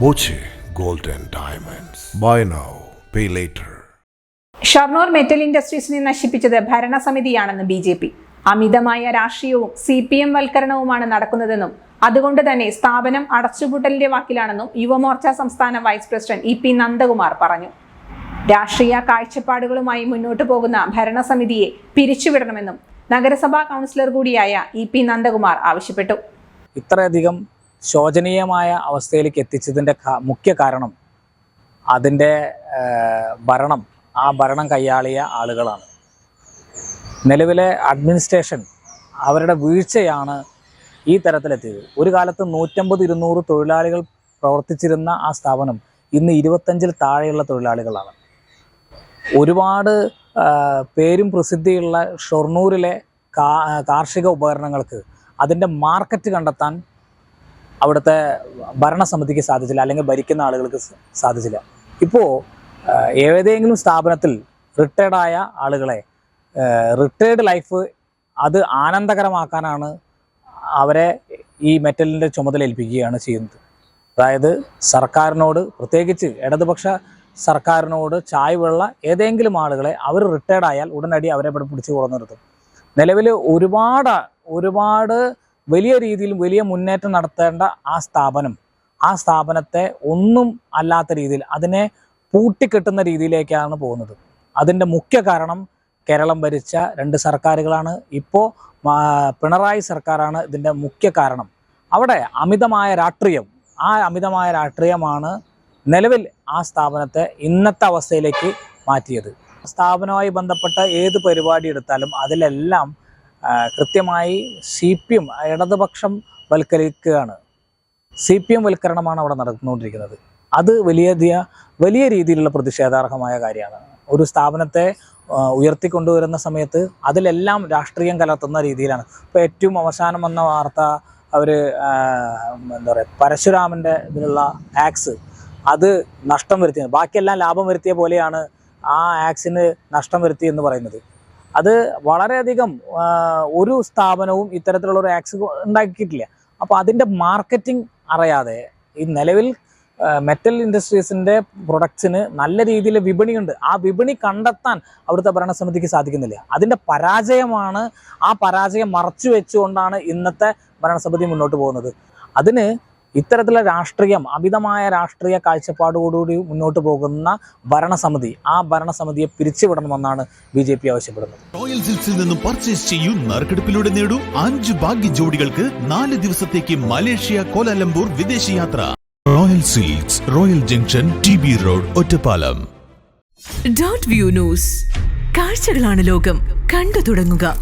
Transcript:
Boche Gold and Diamonds. Buy now, pay later. Shoranur metal ഇൻഡസ്ട്രീസിനെ നശിപ്പിച്ചത് ഭരണസമിതിയാണെന്ന് ബി.ജെ.പി. അമിതമായ രാഷ്ട്രീയവും CPM വൽക്കരണവുമാണ് നടക്കുന്നതെന്നും അതുകൊണ്ട് തന്നെ സ്ഥാപനം അടച്ചുപൂട്ടലിന്റെ വാക്കിലാണെന്നും യുവമോർച്ച സംസ്ഥാന വൈസ് പ്രസിഡന്റ് EP നന്ദകുമാർ പറഞ്ഞു. രാഷ്ട്രീയ കാഴ്ചപ്പാടുകളുമായി മുന്നോട്ടു പോകുന്ന ഭരണസമിതിയെ പിരിച്ചുവിടണമെന്നും നഗരസഭാ കൗൺസിലർ കൂടിയായ EP നന്ദകുമാർ ആവശ്യപ്പെട്ടു. ഇത്രയധികം ശോചനീയമായ അവസ്ഥയിലേക്ക് എത്തിച്ചതിൻ്റെ മുഖ്യ കാരണം അതിൻ്റെ ഭരണം കൈയാളിയ ആളുകളാണ്. നിലവിലെ അഡ്മിനിസ്ട്രേഷൻ അവരുടെ വീഴ്ചയാണ് ഈ തരത്തിലെത്തിയത്. ഒരു കാലത്ത് 150-200 തൊഴിലാളികൾ പ്രവർത്തിച്ചിരുന്ന ആ സ്ഥാപനം ഇന്ന് 25-ൽ താഴെയുള്ള തൊഴിലാളികളാണ്. ഒരുപാട് പേരും പ്രസിദ്ധിയുള്ള ഷൊർണൂരിലെ കാർഷിക ഉപകരണങ്ങൾക്ക് അതിൻ്റെ മാർക്കറ്റ് കണ്ടെത്താൻ അവിടുത്തെ ഭരണസമിതിക്ക് സാധിച്ചില്ല, അല്ലെങ്കിൽ ഭരിക്കുന്ന ആളുകൾക്ക് സാധിച്ചില്ല. ഇപ്പോൾ ഏതെങ്കിലും സ്ഥാപനത്തിൽ റിട്ടയർഡായ ആളുകളെ റിട്ടയർഡ് ലൈഫ് അത് ആനന്ദകരമാക്കാനാണ് അവരെ ഈ മെറ്റലിൻ്റെ ചുമതല ഏൽപ്പിക്കുകയാണ് ചെയ്യുന്നത്. അതായത് സർക്കാരിനോട്, പ്രത്യേകിച്ച് ഇടതുപക്ഷ സർക്കാരിനോട് ചായ്വുള്ള ഏതെങ്കിലും ആളുകളെ അവർ റിട്ടയർഡായാൽ ഉടനടി അവരെ ഇവിടെ പിടിച്ച് കുറഞ്ഞു നിർത്തും. നിലവിൽ ഒരുപാട് വലിയ രീതിയിൽ വലിയ മുന്നേറ്റം നടത്തേണ്ട ആ സ്ഥാപനത്തെ ഒന്നും അല്ലാത്ത രീതിയിൽ അതിനെ പൂട്ടിക്കെട്ടുന്ന രീതിയിലേക്കാണ് പോകുന്നത്. അതിൻ്റെ മുഖ്യ കാരണം കേരളം ഭരിച്ച 2 സർക്കാരുകളാണ്. ഇപ്പോൾ പിണറായി സർക്കാരാണ് ഇതിൻ്റെ മുഖ്യ കാരണം. അവിടെ അമിതമായ രാഷ്ട്രീയമാണ് നിലവിൽ ആ സ്ഥാപനത്തെ ഇന്നത്തെ അവസ്ഥയിലേക്ക് മാറ്റിയത്. സ്ഥാപനവുമായി ബന്ധപ്പെട്ട ഏത് പരിപാടി എടുത്താലും അതിലെല്ലാം കൃത്യമായി CPM ഇടതുപക്ഷം വൽക്കരിക്കുകയാണ്. CPM വൽക്കരണമാണ് അവിടെ നടന്നുകൊണ്ടിരിക്കുന്നത്. അത് വലിയ രീതിയിലുള്ള പ്രതിഷേധാർഹമായ കാര്യമാണ്. ഒരു സ്ഥാപനത്തെ ഉയർത്തിക്കൊണ്ടുവരുന്ന സമയത്ത് അതിലെല്ലാം രാഷ്ട്രീയം കലർത്തുന്ന രീതിയിലാണ്. ഇപ്പോൾ ഏറ്റവും അവസാനം വന്ന വാർത്ത അവർ പരശുരാമൻ്റെ ഇതിലുള്ള ആക്സ് അത് നഷ്ടം വരുത്തിയത്, ബാക്കിയെല്ലാം ലാഭം വരുത്തിയ പോലെയാണ് ആ ആക്സിന് നഷ്ടം വരുത്തി എന്ന് പറയുന്നത്. അത് വളരെയധികം ഒരു സ്ഥാപനവും ഇത്തരത്തിലുള്ള ഒരു ആക്സ് ഉണ്ടാക്കിയിട്ടില്ല. അപ്പോൾ അതിൻ്റെ മാർക്കറ്റിംഗ് അറിയാതെ ഈ നിലവിൽ മെറ്റൽ ഇൻഡസ്ട്രീസിൻ്റെ പ്രൊഡക്ട്സിന് നല്ല രീതിയിൽ വിപണിയുണ്ട്. ആ വിപണി കണ്ടെത്താൻ അവിടുത്തെ ഭരണസമിതിക്ക് സാധിക്കുന്നില്ല. അതിൻ്റെ പരാജയമാണ്. ആ പരാജയം മറച്ചു വെച്ചുകൊണ്ടാണ് ഇന്നത്തെ ഭരണസമിതി മുന്നോട്ട് പോകുന്നത്. അതിന് ഇത്തരത്തിലുള്ള അമിതമായ രാഷ്ട്രീയ കാഴ്ചപ്പാടോടുകൂടി മുന്നോട്ട് പോകുന്ന ആ ഭരണസമിതിയെ പിരിച്ചുവിടണമെന്നാണ് BJP ആവശ്യപ്പെടുന്നത്. റോയൽ സിൽക്സിൽ നിന്നും പർച്ചേസ് ചെയ്യൂ, നറുക്കെടുപ്പിലൂടെ നേടൂ 5 ഭാഗ്യ ജോഡികൾക്ക് 4 ദിവസത്തേക്ക് മലേഷ്യ, കോലാലംപൂർ വിദേശയാത്ര. Royal silks, royal junction, TB road, Ottapalam. .view news, കാഴ്ചകളാണ് ലോകം, കണ്ടു തുടങ്ങുക.